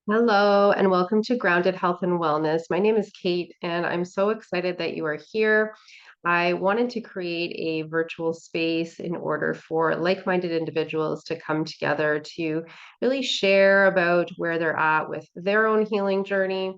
Hello, and welcome to Grounded Health and Wellness. My name is Kate, and I'm so excited that you are here. I wanted to create a virtual space in order for like-minded individuals to come together to really share about where they're at with their own healing journey.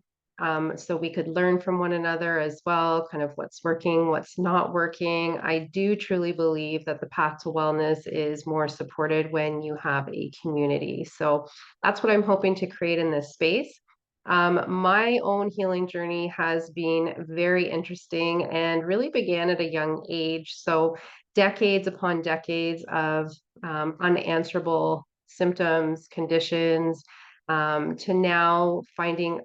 So we could learn from one another as well, kind of what's working, what's not working. I do truly believe that the path to wellness is more supported when you have a community. So that's what I'm hoping to create in this space. My own healing journey has been very interesting and really began at a young age. So, decades upon decades of unanswerable symptoms, conditions, to now finding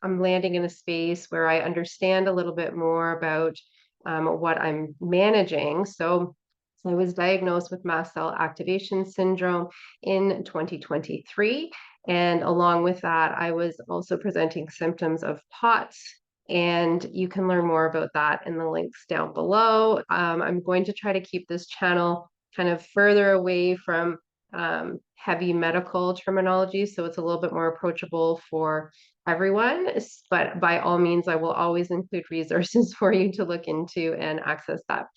I'm landing in a space where I understand a little bit more about what I'm managing. So, I was diagnosed with mast cell activation syndrome in 2023. And along with that, I was also presenting symptoms of POTS. And you can learn more about that in the links down below. I'm going to try to keep this channel kind of further away from heavy medical terminology. So it's a little bit more approachable for everyone. But by all means, I will always include resources for you to look into and access that.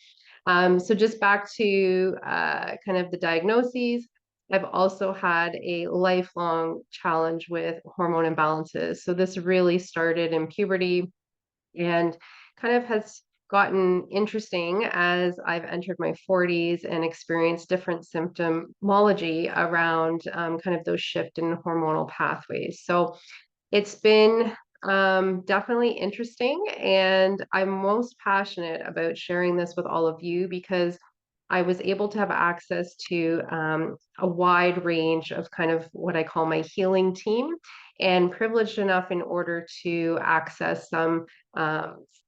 So just back to kind of the diagnoses, I've also had a lifelong challenge with hormone imbalances. So this really started in puberty and kind of has gotten interesting as I've entered my 40s and experienced different symptomology around kind of those shift in hormonal pathways. So it's been definitely interesting, and I'm most passionate about sharing this with all of you because I was able to have access to a wide range of kind of what I call my healing team, and privileged enough in order to access some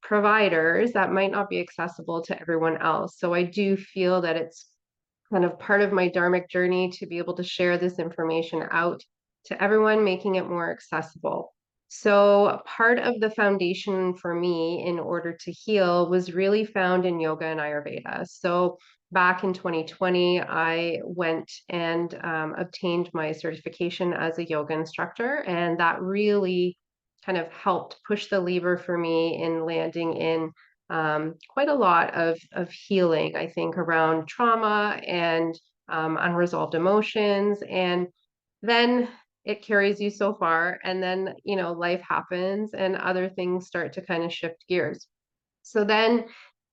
providers that might not be accessible to everyone else. So I do feel that it's kind of part of my dharmic journey to be able to share this information out to everyone, making it more accessible. So, part of the foundation for me in order to heal was really found in yoga and Ayurveda. So, back in 2020, I went and obtained my certification as a yoga instructor, and that really kind of helped push the lever for me in landing in quite a lot of healing, I think, around trauma and unresolved emotions. And then it carries you so far. And then, life happens and other things start to kind of shift gears. So then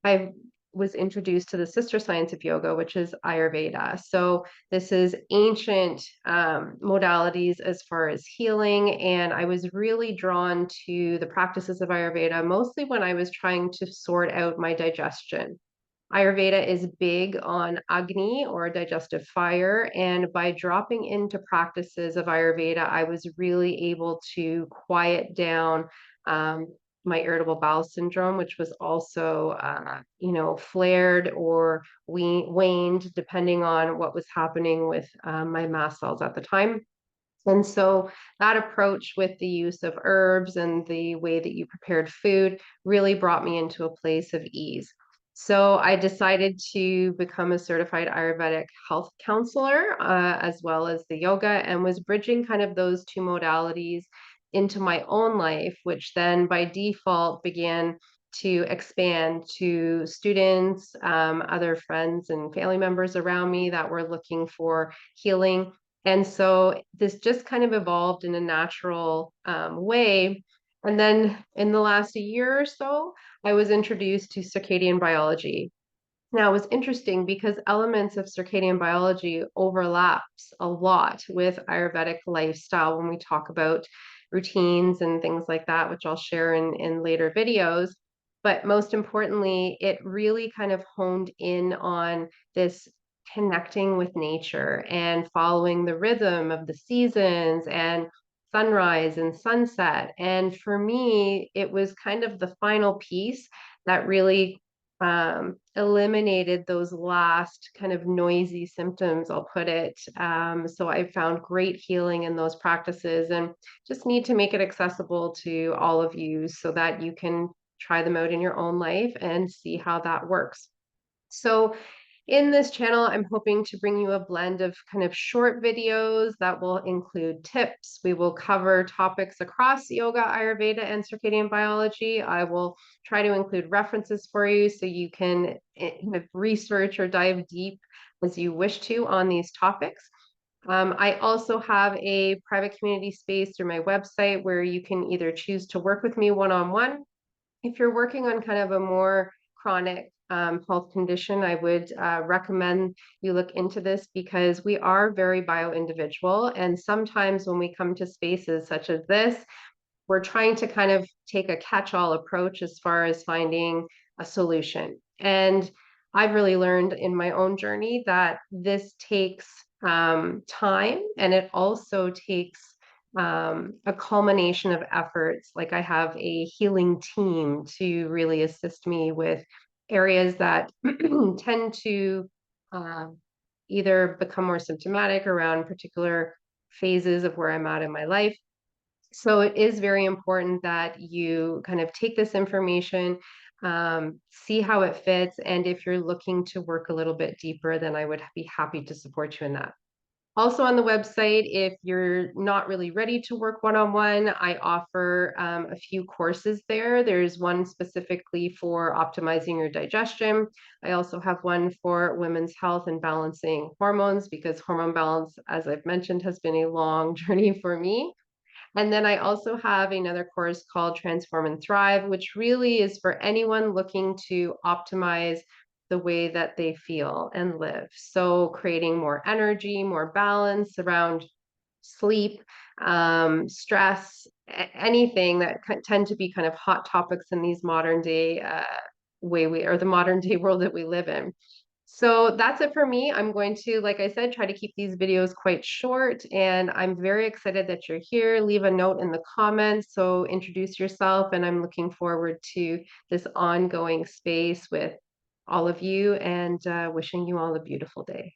I was introduced to the sister science of yoga, which is Ayurveda. So this is ancient modalities as far as healing. And I was really drawn to the practices of Ayurveda, mostly when I was trying to sort out my digestion. Ayurveda is big on Agni or digestive fire. And by dropping into practices of Ayurveda, I was really able to quiet down my irritable bowel syndrome, which was also, flared or waned depending on what was happening with my mast cells at the time. And so that approach with the use of herbs and the way that you prepared food really brought me into a place of ease. So I decided to become a certified Ayurvedic health counselor, as well as the yoga, and was bridging kind of those two modalities into my own life, which then by default began to expand to students, other friends and family members around me that were looking for healing. And so this just kind of evolved in a natural way. And then in the last year or so, I was introduced to circadian biology. Now, it was interesting because elements of circadian biology overlaps a lot with Ayurvedic lifestyle when we talk about routines and things like that, which I'll share in later videos. But most importantly, it really kind of honed in on this connecting with nature and following the rhythm of the seasons and sunrise and sunset. And for me, it was kind of the final piece that really eliminated those last kind of noisy symptoms, I'll put it. So I found great healing in those practices and just need to make it accessible to all of you so that you can try them out in your own life and see how that works. So In this channel, I'm hoping to bring you a blend of kind of short videos that will include tips. We will cover topics across yoga, Ayurveda, and circadian biology. I will try to include references for you so you can kind of research or dive deep as you wish to on these topics. I also have a private community space through my website where you can either choose to work with me one-on-one. If you're working on kind of a more chronic health condition, I would recommend you look into this because we are very bio-individual. And sometimes when we come to spaces such as this, we're trying to kind of take a catch-all approach as far as finding a solution. And I've really learned in my own journey that this takes time, and it also takes a culmination of efforts. Like I have a healing team to really assist me with areas that tend to uh, either become more symptomatic around particular phases of where I'm at in my life. So it is very important that you kind of take this information, see how it fits, and if you're looking to work a little bit deeper, then I would be happy to support you in that. Also on the website, if you're not really ready to work one-on-one, I offer a few courses there. There's one specifically for optimizing your digestion. I also have one for women's health and balancing hormones because hormone balance, as I've mentioned, has been a long journey for me. And then I also have another course called Transform and Thrive, which really is for anyone looking to optimize the way that they feel and live. So creating more energy, more balance around sleep, stress, anything that tend to be kind of hot topics in these modern day way we or the modern day world that we live in. So that's it for me. I'm going to, like I said, try to keep these videos quite short, and I'm very excited that you're here. Leave a note in the comments, so introduce yourself, and I'm looking forward to this ongoing space with all of you and wishing you all a beautiful day.